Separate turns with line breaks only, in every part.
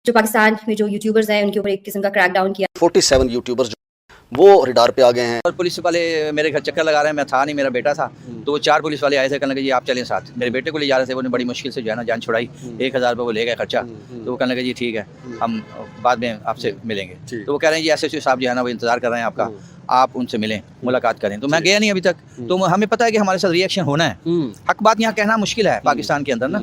जो पाकिस्तान में जो यूट्यूबर्स हैं उनके ऊपर एक किस्म का क्रैकडाउन किया।
47 यूट्यूबर्स वो रिडार पे आ गए हैं।
और पुलिस वाले मेरे घर चक्कर लगा रहे हैं, मैं था नहीं, मेरा बेटा था, तो वो 4 पुलिस वाले आए थे, कहने लगे जी आप चलें साथ। मेरे बेटे को ले जा रहे थे, उन्होंने बड़ी मुश्किल से जो है ना जान छुड़ाई, 1000 रुपये वो ले गए खर्चा। तो वो कहने लगे जी ठीक है, हम बाद में आपसे मिलेंगे। तो वो कह रहे हैं जी SSO साहब जो है ना वो इंतज़ार कर रहे हैं आपका, आप उनसे मिलें, मुलाकात करें। तो मैं गया नहीं अभी तक, तो हमें पता है कि हमारे साथ रिएक्शन होना है। हक बात यहाँ कहना मुश्किल है पाकिस्तान के अंदर ना।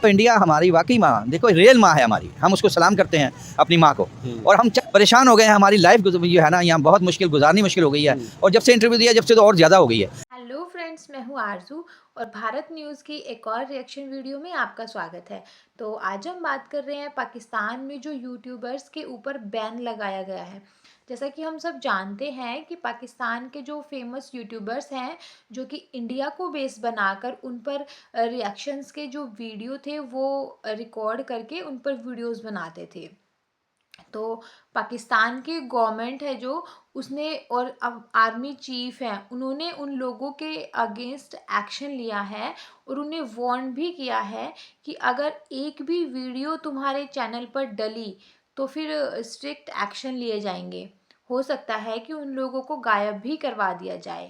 इंडिया हमारी वाकई माँ, देखो रियल माँ है हमारी, हम उसको सलाम करते हैं अपनी माँ को। और हम परेशान हो गए हैं, हमारी लाइफ जो है ना यहाँ बहुत गुजारनी मुश्किल हो गई है। और जब से इंटरव्यू दिया जब से तो और ज़्यादा हो गई है।
हेलो फ्रेंड्स, मैं हूँ आरजू और भारत न्यूज़ की एक और रिएक्शन वीडियो में आपका स्वागत है। तो आज हम बात कर रहे हैं पाकिस्तान में जो यूट्यूबर्स के ऊपर बैन लगाया गया है। जैसा कि हम सब जानते हैं कि पाकिस्तान के जो फेमस यूट्यूबर्स हैं जो कि इंडिया को बेस बनाकर उन पर रिएक्शंस के जो वीडियो थे वो रिकॉर्ड करके उन पर वीडियोस बनाते थे। तो पाकिस्तान की गवर्नमेंट है जो उसने और अब आर्मी चीफ हैं उन्होंने उन लोगों के अगेंस्ट एक्शन लिया है और उन्हें वार्न भी किया है कि अगर एक भी वीडियो तुम्हारे चैनल पर डली तो फिर स्ट्रिक्ट एक्शन लिए जाएंगे। हो सकता है कि उन लोगों को गायब भी करवा दिया जाए।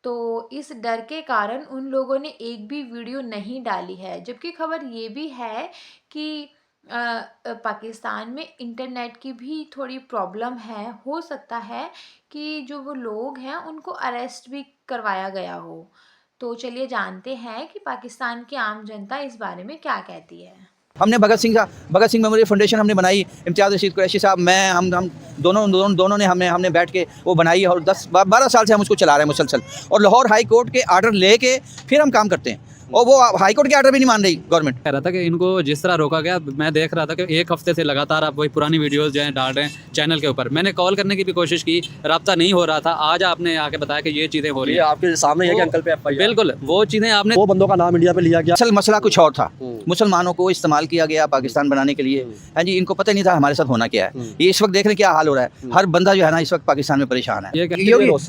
तो इस डर के कारण उन लोगों ने एक भी वीडियो नहीं डाली है। जबकि खबर ये भी है कि पाकिस्तान में इंटरनेट की भी थोड़ी प्रॉब्लम है। हो सकता है कि जो वो लोग हैं उनको अरेस्ट भी करवाया गया हो। तो चलिए जानते हैं कि पाकिस्तान की आम जनता इस बारे में क्या कहती है।
हमने भगत सिंह मेमोरियल फाउंडेशन हमने बनाई, इम्तियाज़ रशीद कुरैशी साहब, मैं, हम दोनों ने हमने बैठ के वो बनाई और 10-12 साल से हम उसको चला रहे हैं मुसलसल। और लाहौर हाई कोर्ट के आर्डर लेके फिर हम काम करते हैं और वो हाई कोर्ट के आर्डर भी नहीं मान रही गवर्नमेंट।
कह रहा था कि इनको जिस तरह रोका गया, मैं देख रहा था कि 1 हफ्ते से लगातार आप वही पुरानी वीडियोस जो हैं डाल रहे हैं चैनल के ऊपर। मैंने कॉल करने की भी कोशिश की, राब्ता नहीं हो रहा था। आज आपने आके बताया कि ये चीज़ें हो रही हैं
आपके सामने है कि अंकल पे FIR।
बिल्कुल वो चीज़ें आपने,
वो बंदों का नाम इंडिया पे लिया गया।
असल मसला कुछ और था, मुसलमानों को इस्तेमाल किया गया पाकिस्तान बनाने के लिए। हाँ जी, इनको पता नहीं था हमारे साथ होना क्या है। ये इस वक्त देख रहे हैं क्या हाल हो रहा है। हर बंदा जो है ना इस वक्त पाकिस्तान में परेशान है।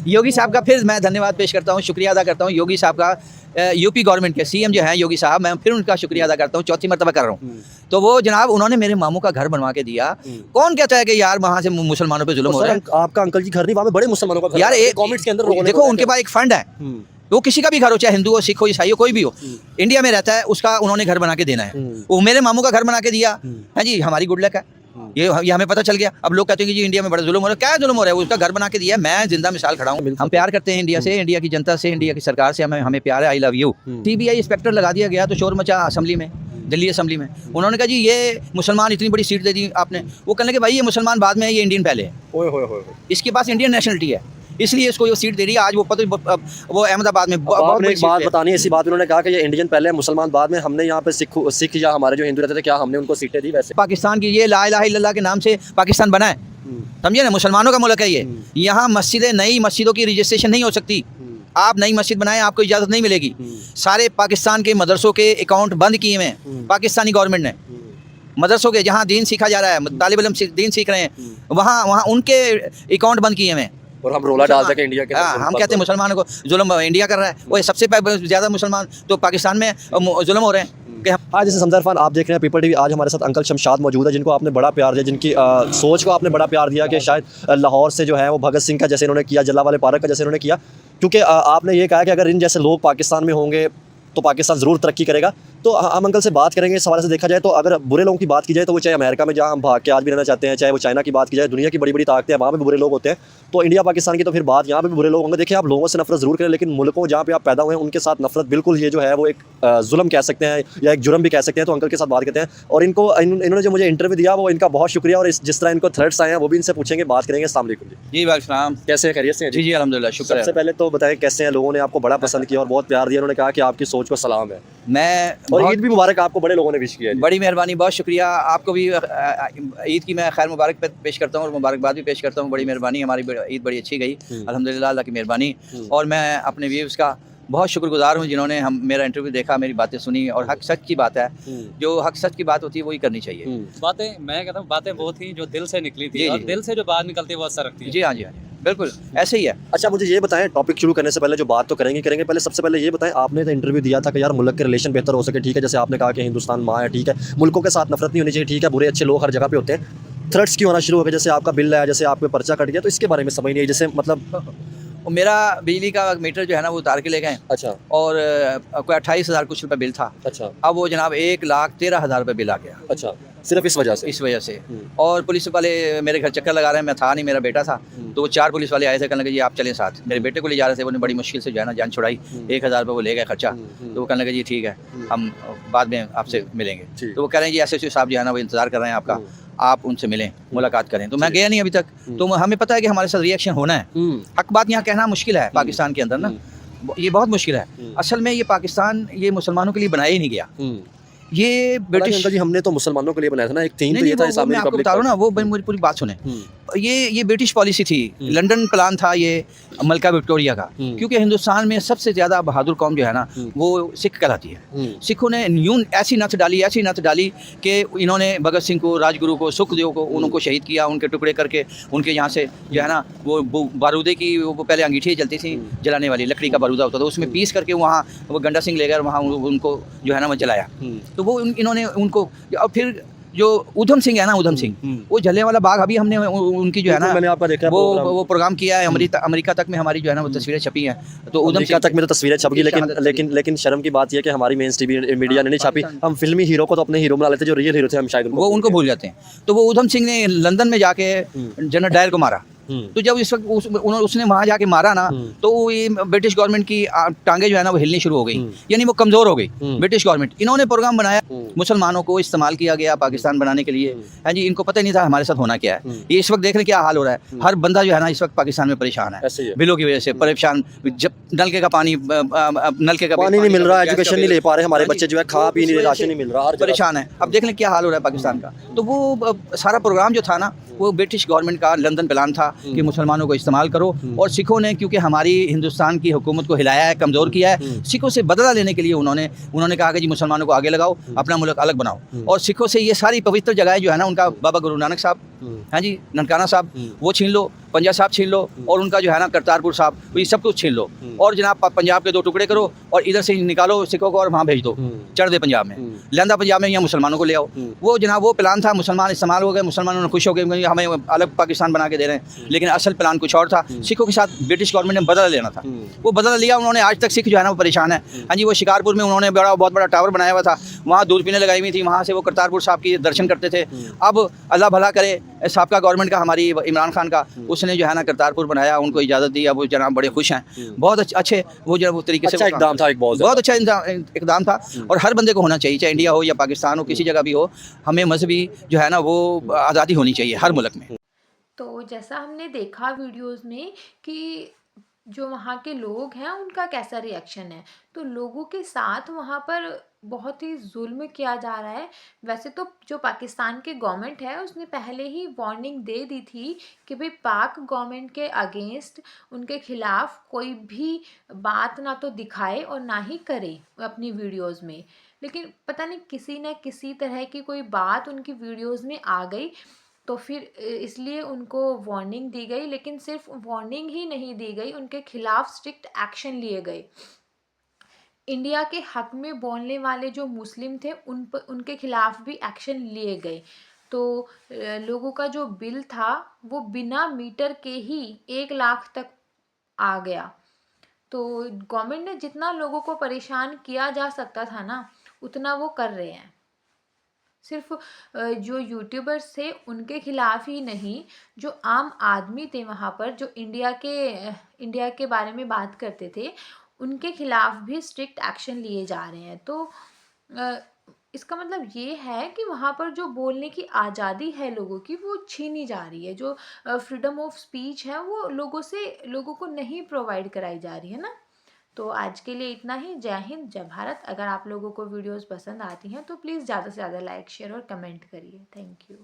योगी साहब का फिर मैं धन्यवाद पेश करता हूँ, शुक्रिया अदा करता हूँ योगी साहब का। यूपी गवर्नमेंट के CM जो हैं योगी साहब, मैं फिर उनका शुक्रिया अदा करता हूँ, चौथी मरतबा कर रहा हूँ। तो वो जनाब उन्होंने मेरे मामू का घर बनवा के दिया। कौन कहता है कि यार वहाँ से मुसलमानों पे जुल्म हो रहा है?
आपका अंकल की घर नहीं, वहाँ पे बड़े मुसलमानों का घर
यार
कमेंट्स के अंदर
देखो, उनके पास एक फंड है, वो किसी का भी घर हो, चाहे हिंदू हो, सिख हो, ईसाई हो, कोई भी हो, इंडिया में रहता है, उसका उन्होंने घर बना के देना है। वो मेरे मामू का घर बना के दिया है जी, हमारी गुड लक है। ये हमें पता चल गया। अब लोग कहते हैं कि जी इंडिया में बड़ा जुल्म हो रहा है। क्या जुल्म हो रहा है? उसका घर बना के दिया है। मैं जिंदा मिसाल खड़ा हूँ। हम प्यार करते हैं इंडिया से, इंडिया की जनता से, इंडिया की सरकार से, हमें प्यार है। I love you. TBI inspector लगा दिया गया तो शोर मचा असेंबली में, दिल्ली असेंबली में। उन्होंने कहा जी ये मुसलमान इतनी बड़ी सीट दे दी आपने। वो कहने के भाई ये मुसलमान बाद में है, ये इंडियन पहले है। इसके पास इंडियन नेशनलिटी है, इसलिए इसको ये सीट दे रही है। आज वो वो अहमदाबाद में
आपने एक बात बतानी है। इसी बात उन्होंने कहा कि ये इंडियन पहले है, मुसलमान बाद में। हमने यहाँ पे सिख या हमारे जो हिंदू रहते थे, क्या हमने उनको सीटें दी? वैसे
पाकिस्तान की ये ला इलाहा इल्लल्लाह के नाम से पाकिस्तान बना है, समझे ना? मुसलमानों का मुल्क है ये। यहाँ नई मस्जिदों की रजिस्ट्रेशन नहीं हो सकती। आप नई मस्जिद बनाएं, आपको इजाज़त नहीं मिलेगी। सारे पाकिस्तान के मदरसों के अकाउंट बंद किए हैं पाकिस्तानी गवर्नमेंट ने। मदरसों के जहाँ दीन सीखा जा रहा है, तालिब इल्म दीन सीख रहे हैं, वहाँ उनके अकाउंट बंद किए हैं।
और हम रोला डालते हैं इंडिया के,
हम कहते हैं मुसलमानों को जुल्म इंडिया कर रहा है। वो सबसे ज़्यादा मुसलमान तो पाकिस्तान में जुल्म हो रहे हैं।
आज जैसे समझदार फान आप देख रहे हैं पीपल TV। आज हमारे साथ अंकल शमशाद मौजूद है, जिनको आपने बड़ा प्यार दिया, जिनकी सोच को आपने बड़ा प्यार दिया कि शायद लाहौर से जो है वो भगत सिंह का जैसे इन्होंने किया, जलियांवाला पार्क का जैसे इन्होंने किया। क्योंकि आपने ये कहा कि अगर इन जैसे लोग पाकिस्तान में होंगे तो पाकिस्तान ज़रूर तरक्की करेगा। तो हम अंकल से बात करेंगे। इस हवाले से देखा जाए तो अगर बुरे लोगों की बात की जाए तो वो चाहे अमेरिका में जहाँ हम भाग के आज भी रहना चाहते हैं, चाहे वो चाइना की बात की जाए, दुनिया की बड़ी बड़ी ताकतें हैं, वहाँ पे भी बुरे लोग होते हैं। तो इंडिया पाकिस्तान की तो फिर बात, यहाँ पे भी बुरे लोग होंगे। देखिए, आप लोगों से नफरत ज़रूर करें, लेकिन मुल्कों जहाँ पे आप पैदा हुए हैं उनके साथ नफरत बिल्कुल ये जो है वो एक जुल्म कह सकते हैं या एक जुर्म भी कह सकते हैं। तो अंकल के साथ बात करते हैं। और इन्होंने जो मुझे इंटरव्यू दिया वो इनका बहुत शुक्रिया। और जिस तरह इनको थ्रेट्स आए हैं वो भी इनसे पूछेंगे, बात करेंगे। अस्सलाम वालेकुम
जी। वालेकुम।
कैसे हैं? खैरियत से हैं?
जी अल्हम्दुलिल्लाह, शुक्र है।
सबसे पहले तो बताएं कैसे हैं? लोगों ने आपको बड़ा पसंद किया और बहुत प्यार दिया। उन्होंने कहा कि आपकी सोच को सलाम है। और ईद भी मुबारक, आपको बड़े लोगों ने विश किया।
बड़ी मेहरबानी, बहुत शुक्रिया। आपको भी ईद की मैं खैर मुबारक पेश करता हूँ और मुबारकबाद भी पेश करता हूँ। बड़ी मेहरबानी, हमारी ईद बड़ी अच्छी गई अल्हम्दुलिल्लाह, अल्लाह की मेहरबानी। और मैं अपने व्यूअर्स का बहुत शुक्रगुजार हूँ जिन्होंने मेरा इंटरव्यू देखा, मेरी बातें सुनी। और हक सच की बात है, जो हक सच की बात होती है वही करनी चाहिए।
बातें, मैं कहता हूँ बातें बहुत ही जो दिल से निकली थी, और दिल से जो बात निकलती है वो असर रखती है।
जी हाँ, जी हाँ। बिल्कुल ऐसे ही है।
अच्छा मुझे ये बताएं, टॉपिक शुरू करने से पहले जो बात तो करेंगे, पहले सबसे पहले ये बताएं, आपने तो इंटरव्यू दिया था कि यार मुल्क के रिलेशन बेहतर हो सके, ठीक है, जैसे आपने कहा कि हिंदुस्तान माँ है, ठीक है, मुल्कों के साथ नफरत नहीं होनी चाहिए, ठीक है, बुरे अच्छे लोग हर जगह पे होते हैं, थ्रेट्स क्यों होना शुरू हो गए, जैसे आपका बिल आया, जैसे आप पे पर्चा कट गया, तो इसके बारे में समझ नहीं आई, जैसे मतलब
और मेरा बिजली का मीटर जो है ना वो उतार के ले गए
अच्छा
और कोई 28,000 कुछ रुपये बिल था।
अच्छा
अब वो जनाब 1,13,000 रुपये बिल आ गया
अच्छा, सिर्फ इस वजह से?
इस वजह से। और पुलिस वाले मेरे घर चक्कर लगा रहे हैं, मैं था नहीं, मेरा बेटा था, तो वो 4 पुलिस वाले आए थे, कहने लगे जी आप चलें साथ। मेरे बेटे को ले जा रहे थे, उन्होंने बड़ी मुश्किल से जो है ना जान छुड़ाई, 1,000 रुपये वो ले गए खर्चा। तो वो कहने लगे जी ठीक है, हम बाद में आपसे मिलेंगे। तो वो कह रहे हैं जी एसएसपी साहब जो है ना वो इंतज़ार कर रहे हैं आपका, आप उनसे मिलें, मुलाकात करें। तो मैं गया नहीं अभी तक, तो हमें पता है कि हमारे साथ रिएक्शन होना है। हक बात यहाँ कहना मुश्किल है पाकिस्तान के अंदर ना, ये बहुत मुश्किल है। असल में ये पाकिस्तान ये मुसलमानों के लिए बनाया ही नहीं गया, ये ब्रिटिश
जी हमने तो मुसलमानों के लिए बनाया था ना, एक थीम तो
नहीं,
ये था
वो
इस्लामी
मैं आपको
रिपब्लिक
बता रहा
का।
हूँ ना, वो मेरी पूरी बात सुने। ये ब्रिटिश पॉलिसी थी, लंदन प्लान था ये मलका विक्टोरिया का, क्योंकि हिंदुस्तान में सबसे ज़्यादा बहादुर कौम जो है ना वो सिख कहलाती है। सिखों ने यूं ऐसी नथ डाली कि इन्होंने भगत सिंह को, राजगुरु को, सुखदेव को उनको शहीद किया, उनके टुकड़े करके उनके यहाँ से जो है ना वो बारूदे की वो पहले अंगीठी जलती थी जलाने वाली, लकड़ी का बारूदा होता था, उसमें पीस करके वहाँ वो गंडा सिंह ले गए, वहाँ उनको जो है ना वो जलाया। तो वो इन्होंने उनको, और फिर जो उधम सिंह है ना, उधम सिंह, वो जलियांवाला बाग अभी हमने उनकी जो है ना
मैंने आपका देखा
वो प्रोग्राम किया है, अमेरिका तक में हमारी जो है ना वो तस्वीरें छपी हैं। तो उधम
अमेरिका तक में तो तस्वीरें छप गई, लेकिन शर्म की बात यह है कि हमारी मेन स्ट्रीम मीडिया ने नहीं छापी। हम फिल्मी हीरो को तो अपने हीरो बना लेते, जो रियल हीरो थे हम शायद
वो उनको भूल जाते हैं। तो वो उधम सिंह ने लंदन में जाके जनरल डायर को मारा। तो जब इस वक्त उसने वहाँ जाके मारा ना, तो ये ब्रिटिश गवर्नमेंट की टांगे जो है ना वो हिलनी शुरू हो गई, यानी वो कमज़ोर हो गई ब्रिटिश गवर्नमेंट। इन्होंने प्रोग्राम बनाया, मुसलमानों को इस्तेमाल किया गया पाकिस्तान बनाने के लिए। हाँ जी, इनको पता ही नहीं था हमारे साथ होना क्या है। ये इस वक्त देख रहे क्या हाल हो रहा है, हर बंदा जो है ना इस वक्त पाकिस्तान में परेशान है, बिलों की वजह से परेशान। जब नलके का पानी
नहीं मिल रहा, एजुकेशन नहीं ले पा रहे हमारे बच्चे, जो है खा पी नहीं रहे, राशन नहीं मिल रहा,
परेशान है। अब देख लें क्या हाल हो रहा है पाकिस्तान का। तो वो सारा प्रोग्राम जो था ना वो ब्रिटिश गवर्नमेंट का लंदन प्लान था कि मुसलमानों को इस्तेमाल करो। और सिखों ने क्योंकि हमारी हिंदुस्तान की हुकूमत को हिलाया है, कमज़ोर किया है, सिखों से बदला लेने के लिए उन्होंने कहा कि जी मुसलमानों को आगे लगाओ, अपना मुल्क अलग बनाओ। और सिखों से ये सारी पवित्र जगहें जो है ना, उनका बाबा गुरु नानक साहब, हाँ जी, ननकाना साहब, वो छीन लो, पंजा साहब छीन लो, और उनका जो है ना करतारपुर साहब, ये सब कुछ छीन लो। और जनाब पंजाब के 2 टुकड़े करो और इधर से निकालो सिखों को और वहाँ भेज दो, चढ़ दे पंजाब में, लंदा पंजाब में, यहाँ मुसलमानों को ले आओ। वो जनाब वो प्लान था, मुसलमान इस्तेमाल हो गए, मुसलमानों खुश हो गए, हमें अलग पाकिस्तान बना के दे रहे हैं। लेकिन असल प्लान कुछ और था, सिखों के साथ ब्रिटिश गवर्नमेंट ने बदला लेना था। वो बदला लिया उन्होंने, आज तक सिख जो है ना वो परेशान है। हाँ जी, वो शिकारपुर में उन्होंने बहुत बड़ा टावर बनाया हुआ था, वहाँ दूध पीने लगाई हुई थी, वहाँ से वो करतारपुर साहब की दर्शन करते थे। अब अल्लाह भला करे, साबका गवर्नमेंट का, हमारी इमरान खान का, उसने जो है ना करतारपुर बनाया, उनको इजाज़त दी, अब वो जनाब बड़े खुश हैं, बहुत अच्छे वो जो तरीके से
इक़दाम था, एक बहुत
अच्छा इक़दाम था। और हर बंदे को होना चाहिए, चाहे इंडिया हो या पाकिस्तान हो, किसी जगह भी हो, हमें मजहबी जो है ना वो आज़ादी होनी चाहिए हर मुल्क में।
तो जैसा हमने देखा वीडियोस में कि जो वहाँ के लोग हैं उनका कैसा रिएक्शन है, तो लोगों के साथ वहाँ पर बहुत ही जुल्म किया जा रहा है। वैसे तो जो पाकिस्तान की गवर्नमेंट है उसने पहले ही वार्निंग दे दी थी कि भाई पाक गवर्नमेंट के अगेंस्ट, उनके खिलाफ कोई भी बात ना तो दिखाए और ना ही करे अपनी वीडियोस में। लेकिन पता नहीं किसी न किसी तरह की कोई बात उनकी वीडियोस में आ गई, तो फिर इसलिए उनको वार्निंग दी गई। लेकिन सिर्फ वार्निंग ही नहीं दी गई, उनके खिलाफ स्ट्रिक्ट एक्शन लिए गए। इंडिया के हक में बोलने वाले जो मुस्लिम थे उनके खिलाफ भी एक्शन लिए गए। तो लोगों का जो बिल था वो बिना मीटर के ही 1 लाख तक आ गया। तो गवर्नमेंट ने जितना लोगों को परेशान किया जा सकता था ना, उतना वो कर रहे हैं। सिर्फ जो यूट्यूबर्स थे उनके खिलाफ ही नहीं, जो आम आदमी थे वहाँ पर, जो इंडिया के बारे में बात करते थे, उनके खिलाफ भी स्ट्रिक्ट एक्शन लिए जा रहे हैं। तो इसका मतलब ये है कि वहाँ पर जो बोलने की आज़ादी है लोगों की, वो छीनी जा रही है। जो फ्रीडम ऑफ स्पीच है वो लोगों को नहीं प्रोवाइड कराई जा रही है ना। तो आज के लिए इतना ही। जय हिंद, जय भारत। अगर आप लोगों को वीडियोस पसंद आती हैं तो प्लीज़ ज़्यादा से ज़्यादा लाइक, शेयर और कमेंट करिए। Thank you.